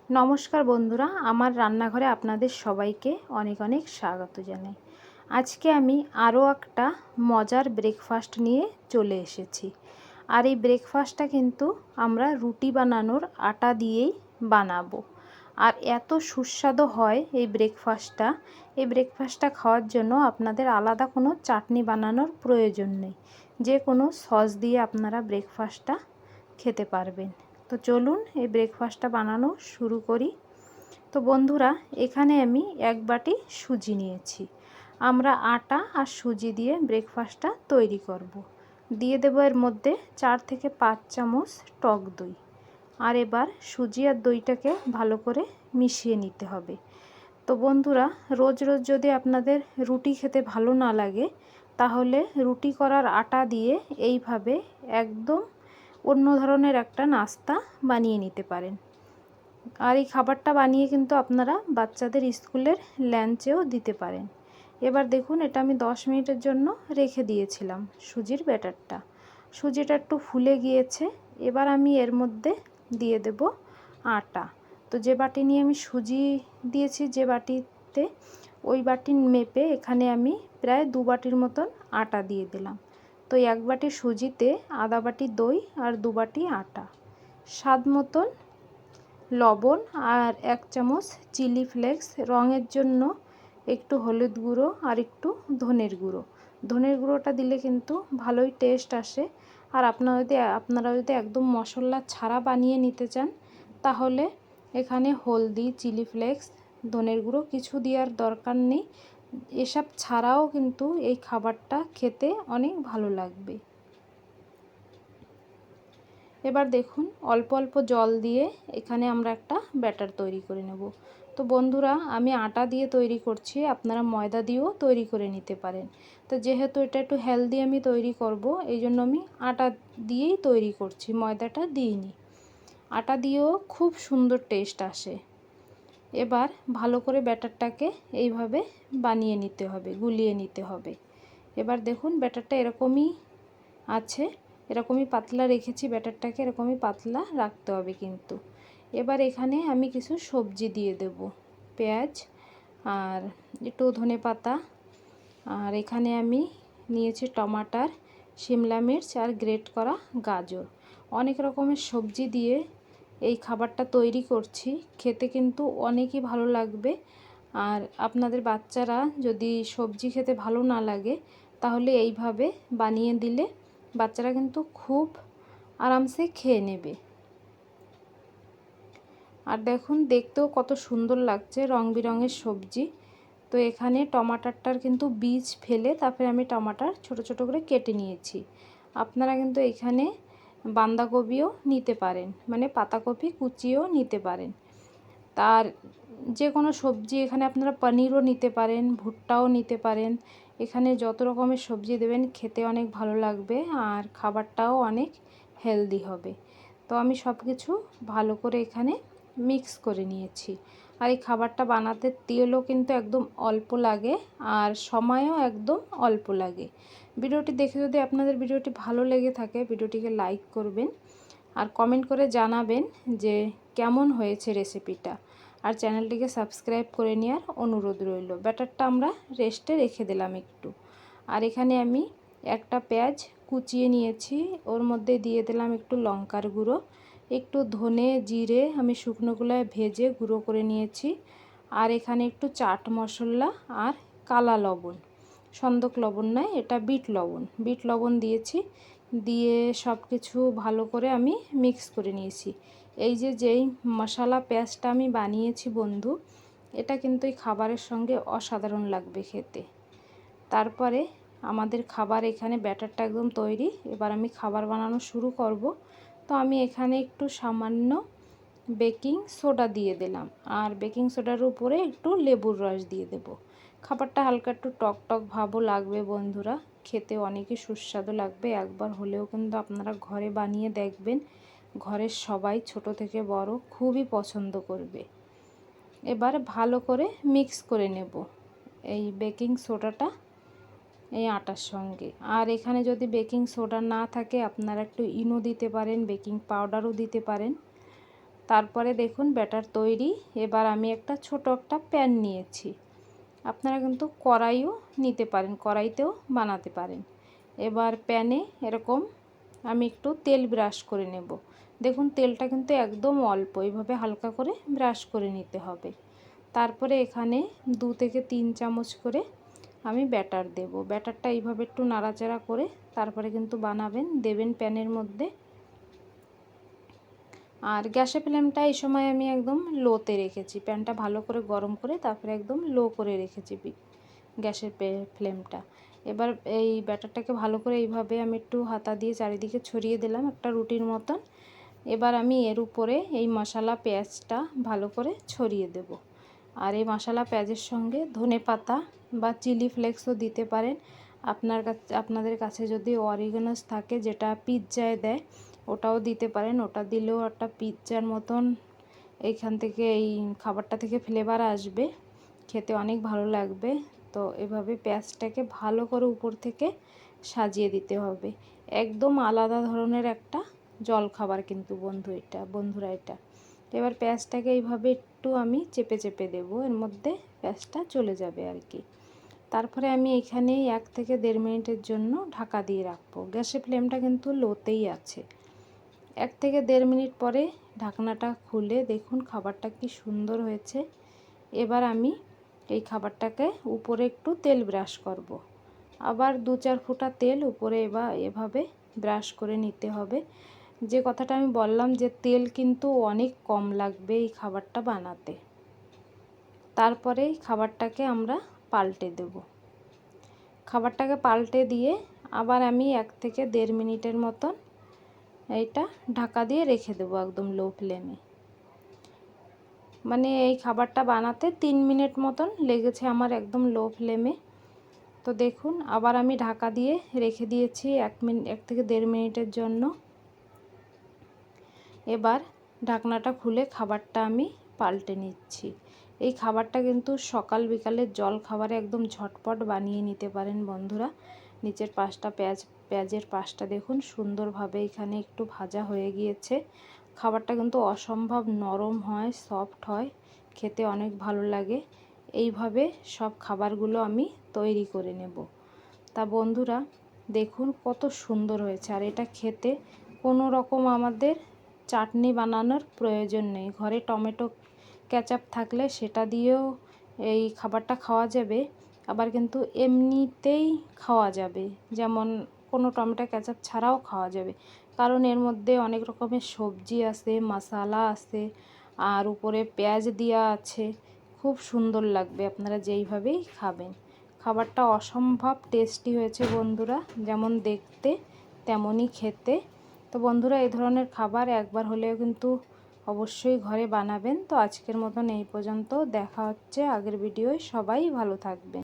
নমস্কার বন্ধুরা, আমার রান্নাঘরে আপনাদের সবাইকে অনেক অনেক স্বাগত জানাই। আজকে আমি আরও একটা মজার ব্রেকফাস্ট নিয়ে চলে এসেছি। আর এই ব্রেকফাস্টটা কিন্তু আমরা রুটি বানানোর আটা দিয়েই বানাবো। আর এত সুস্বাদু হয় এই ব্রেকফাস্টটা খাওয়ার জন্য আপনাদের আলাদা কোনো চাটনি বানানোর প্রয়োজন নেই। যে কোনো সস দিয়ে আপনারা ব্রেকফাস্টটা খেতে পারবেন। তো চলুন এই ব্রেকফাস্টটা বানানো শুরু করি। তো বন্ধুরা, এখানে আমি 1 বাটি সুজি নিয়েছি। আমরা আটা আর সুজি দিয়ে ব্রেকফাস্টটা তৈরি করব। দিয়ে দেব এর মধ্যে 4 থেকে 5 চামচ টক দই। আর এবার সুজি আর দইটাকে ভালো করে মিশিয়ে নিতে হবে। তো বন্ধুরা, রোজ রোজ যদি আপনাদের রুটি খেতে ভালো না লাগে, তাহলে রুটি করার আটা দিয়ে এইভাবে একদম অন্য ধরনের একটা নাস্তা বানিয়ে নিতে পারেন। আর এই খাবারটা বানিয়ে কিন্তু আপনারা বাচ্চাদের স্কুলের লাঞ্চেও দিতে পারেন। এবার দেখুন, এটা আমি 10 মিনিটের জন্য রেখে দিয়েছিলাম সুজির ব্যাটারটা। সুজিটা একটু ফুলে গিয়েছে। এবার আমি এর মধ্যে দিয়ে দেব আটা। তো যে বাটি নিয়ে আমি সুজি দিয়েছি, যে বাটিতে, ওই বাটি মেপে এখানে আমি প্রায় 2 বাটির মতন আটা দিয়ে দিলাম। তো 1 বাটি সুজিতে আধা বাটি দই আর 2 বাটি আটা, স্বাদ মতন লবণ আর 1 চামচ চিলি ফ্লেক্স, রঙের জন্য একটু হলুদ গুঁড়ো আর একটু ধনের গুঁড়ো। ধনের গুঁড়োটা দিলে কিন্তু ভালোই টেস্ট আসে। আর আপনারা যদি একদম মশলা ছাড়া বানিয়ে নিতে চান, তাহলে এখানে হলদি, চিলি ফ্লেক্স, ধনের গুঁড়ো কিছু দেওয়ার দরকার নেই। এসব ছাড়াও কিন্তু এই খাবারটা খেতে অনেক ভালো লাগবে। এবার দেখুন, অল্প অল্প জল দিয়ে এখানে আমরা একটা ব্যাটার তৈরি করে নেব। তো বন্ধুরা, আমি আটা দিয়ে তৈরি করছি, আপনারা ময়দা দিয়েও তৈরি করে নিতে পারেন। তো যেহেতু এটা একটু হেলদি আমি তৈরি করব, এই জন্য আমি আটা দিয়েই তৈরি করছি, ময়দাটা দিইনি। আটা দিয়েও খুব সুন্দর টেস্ট আসে। এবার ভালো করে ব্যাটারটাকে এইভাবে বানিয়ে নিতে হবে, গুলিয়ে নিতে হবে। এবার দেখুন, ব্যাটারটা এরকমই আছে, এরকমই পাতলা রেখেছি ব্যাটারটাকে, এরকমই পাতলা রাখতে হবে কিন্তু। এবার এখানে আমি কিছু সবজি দিয়ে দেব, পেঁয়াজ আর একটু ধনেপাতা, আর এখানে আমি নিয়েছি টমাটার, শিমলা মির্চ আর গ্রেট করা গাজর। অনেক রকমের সবজি দিয়ে এই খাবারটা তৈরি করছি, খেতে কিন্তু অনেকই ভালো লাগবে। আর আপনাদের বাচ্চারা যদি সবজি খেতে ভালো না লাগে, তাহলে এইভাবে বানিয়ে দিলে বাচ্চারা কিন্তু খুব আরামসে খেয়ে নেবে। আর দেখুন, দেখতেও কত সুন্দর লাগছে, রং বেরঙের সবজি। তো এখানে টমাটারটার কিন্তু বীজ ফেলে তারপরে আমি টমাটার ছোট ছোট করে কেটে নিয়েছি। আপনারা কিন্তু এখানে বাঁধাকপিও নিতে পারেন, মানে পাতাকপি কুচিও নিতে পারেন। তার যে কোনো সবজি, এখানে আপনারা পনিরও নিতে পারেন, ভুট্টাও নিতে পারেন। এখানে যত রকমের সবজি দেবেন খেতে অনেক ভালো লাগবে, আর খাবারটাও অনেক হেলদি হবে। তো আমি সব কিছু ভালো করে এখানে মিক্স করে নিয়েছি। আর এই খাবারটা বানাতে তেলও কিন্তু একদম অল্প লাগে, আর সময়ও একদম অল্প লাগে। ভিডিওটি দেখে যদি আপনাদের ভিডিওটি ভালো লেগে থাকে, ভিডিওটিকে লাইক করবেন আর কমেন্ট করে জানাবেন যে কেমন হয়েছে রেসিপিটা। আর চ্যানেলটিকে সাবস্ক্রাইব করে নেওয়ার অনুরোধ রইল। ব্যাটারটা আমরা রেস্টে রেখে দিলাম একটু। আর এখানে আমি একটা পেঁয়াজ কুচিয়ে নিয়েছি, ওর মধ্যে দিয়ে দিলাম একটু লঙ্কার গুঁড়ো, একটু ধনে জিরে আমি শুকনো খোলায় ভেজে গুঁড়ো করে নিয়েছি। আর এখানে একটু চাট মশলা আর কালা লবণ, সন্দক লবণ নয়, এটা বিট লবণ দিয়েছি। দিয়ে সব কিছু ভালো করে আমি মিক্স করে নিয়েছি। এই যেই মশলা পেঁয়াজটা আমি বানিয়েছি বন্ধু, এটা কিন্তু এই খাবারের সঙ্গে অসাধারণ লাগবে খেতে। তারপরে আমাদের খাবার এখানে ব্যাটারটা একদম তৈরি। এবার আমি খাবার বানানো শুরু করব। তো আমি এখানে একটু সামান্য বেকিং সোডা দিয়ে দিলাম, আর বেকিং সোডার উপরে একটু লেবুর রস দিয়ে দেব। খাবারটা হালকা একটু টক টক ভাবও লাগবে বন্ধুরা, খেতে অনেকই সুস্বাদু লাগবে। একবার হলেও কিন্তু আপনারা ঘরে বানিয়ে দেখবেন, ঘরের সবাই ছোট থেকে বড় খুবই পছন্দ করবে। এবার ভালো করে মিক্স করে নেব এই বেকিং সোডাটা এই আটার সঙ্গে। আর এখানে যদি বেকিং সোডা না থাকে, আপনারা একটু ইনো দিতে পারেন, বেকিং পাউডারও দিতে পারেন। তারপরে দেখুন ব্যাটার তৈরি। এবার আমি একটা ছোট একটা প্যান নিয়েছি, আপনারা কিন্তু কড়াইও নিতে পারেন, কড়াইতেও বানাতে পারেন। এবার প্যানে এরকম আমি একটু তেল ব্রাশ করে নেব। দেখুন তেলটা কিন্তু একদম অল্প, এইভাবে হালকা করে ব্রাশ করে নিতে হবে। তারপরে এখানে 2 থেকে 3 চামচ করে আমি ব্যাটার দেব। ব্যাটারটা এইভাবে একটু নাড়াচাড়া করে তারপরে কিন্তু দেবেন প্যানের মধ্যে। আর গ্যাসের ফ্লেমটা এই সময় আমি একদম লোতে রেখেছি, প্যানটা ভালো করে গরম করে তারপরে একদম লো করে রেখেছি গ্যাসের ফ্লেমটা। এবার এই ব্যাটারটাকে ভালো করে এইভাবে আমি একটু হাতা দিয়ে চারিদিকে ছড়িয়ে দিলাম একটা রুটির মতন। এবার আমি এর উপরে এই মশলা পেঁয়াজটা ভালো করে ছড়িয়ে দেব। আর এই মশলা পেঁয়াজের সঙ্গে ধনেপাতা বা চিলি ফ্লেক্সও দিতে পারেন। আপনাদের কাছে যদি অরিগানোস থাকে, যেটা পিৎজায় দেয়, ওটাও দিতে পারেন। ওটা দিলেও একটা পিৎজার মতন এইখান থেকে এই খাবারটা থেকে ফ্লেভার আসবে, খেতে অনেক ভালো লাগবে। তো এভাবে পেঁয়াজটাকে ভালো করে উপর থেকে সাজিয়ে দিতে হবে। একদম আলাদা ধরনের একটা জলখাবার কিন্তু বন্ধুরা এটা। এবার পেঁয়াজটাকে এইভাবে একটু আমি চেপে চেপে দেবো, এর মধ্যে পেঁয়াজটা চলে যাবে আর কি। তারপরে আমি এখানে 1 থেকে 1.5 মিনিটের জন্য ঢাকা দিয়ে রাখবো। গ্যাসের ফ্লেমটা কিন্তু লোতেই আছে। 1 থেকে 1.5 মিনিট পরে ঢাকনাটা খুলে দেখুন খাবারটা কি সুন্দর হয়েছে। এবার আমি এই খাবারটাকে উপরে একটু তেল ব্রাশ করব। আবার 2-4 ফোঁটা তেল উপরে এভাবে ব্রাশ করে নিতে হবে। যে কথাটা আমি বললাম যে তেল কিন্তু অনেক কম লাগবে এই খাবারটা বানাতে। তারপরে খাবারটাকে আমরা পাল্টে দেব। খাবারটাকে পাল্টে দিয়ে আবার আমি 1 থেকে 1.5 মিনিটের মতন এইটা ঢাকা দিয়ে রেখে দেবো একদম লো ফ্লেমে। মানে এই খাবারটা বানাতে 3 মিনিট মতন লেগেছে আমার একদম লো ফ্লেমে। তো দেখুন আবার আমি ঢাকা দিয়ে রেখে দিয়েছি 1 থেকে 1.5 মিনিটের জন্য। এবার ঢাকনাটা খুলে খাবারটা আমি পাল্টে নিচ্ছি। এই খাবারটা কিন্তু সকাল বিকালের জল খাবারে একদম ঝটপট বানিয়ে নিতে পারেন বন্ধুরা। নিচের পাশটা পেঁয়াজের পাশটা দেখুন সুন্দরভাবে এখানে একটু ভাজা হয়ে গিয়েছে। খাবারটা কিন্তু অসম্ভব নরম হয়, সফট হয়, খেতে অনেক ভালো লাগে। এইভাবে সব খাবারগুলো আমি তৈরি করে নেব। তা বন্ধুরা দেখুন কত সুন্দর হয়েছে। আর এটা খেতে কোনো রকম আমাদের চাটনি বানানোর প্রয়োজন নেই। ঘরে টমেটো কেচাপ থাকলে সেটা দিয়েও এই খাবারটা খাওয়া যাবে। আবার কিন্তু এমনিতেই খাওয়া যাবে, যেমন কোনো টমেটো কেচাপ ছাড়াও খাওয়া যাবে, কারণ এর মধ্যে অনেক রকমের সবজি আছে, মশলা আছে, আর উপরে পেঁয়াজ দেওয়া আছে। খুব সুন্দর লাগবে আপনারা যেইভাবেই খাবেন। খাবারটা অসম্ভব টেস্টি হয়েছে বন্ধুরা, যেমন দেখতে তেমনই খেতে। তো বন্ধুরা এই ধরনের খাবার একবার হলেও কিন্তু অবশ্যই ঘরে বানাবেন। তো আজকের মতন এই পর্যন্ত, দেখা হচ্ছে আগের ভিডিওয়। সবাই ভালো থাকবেন।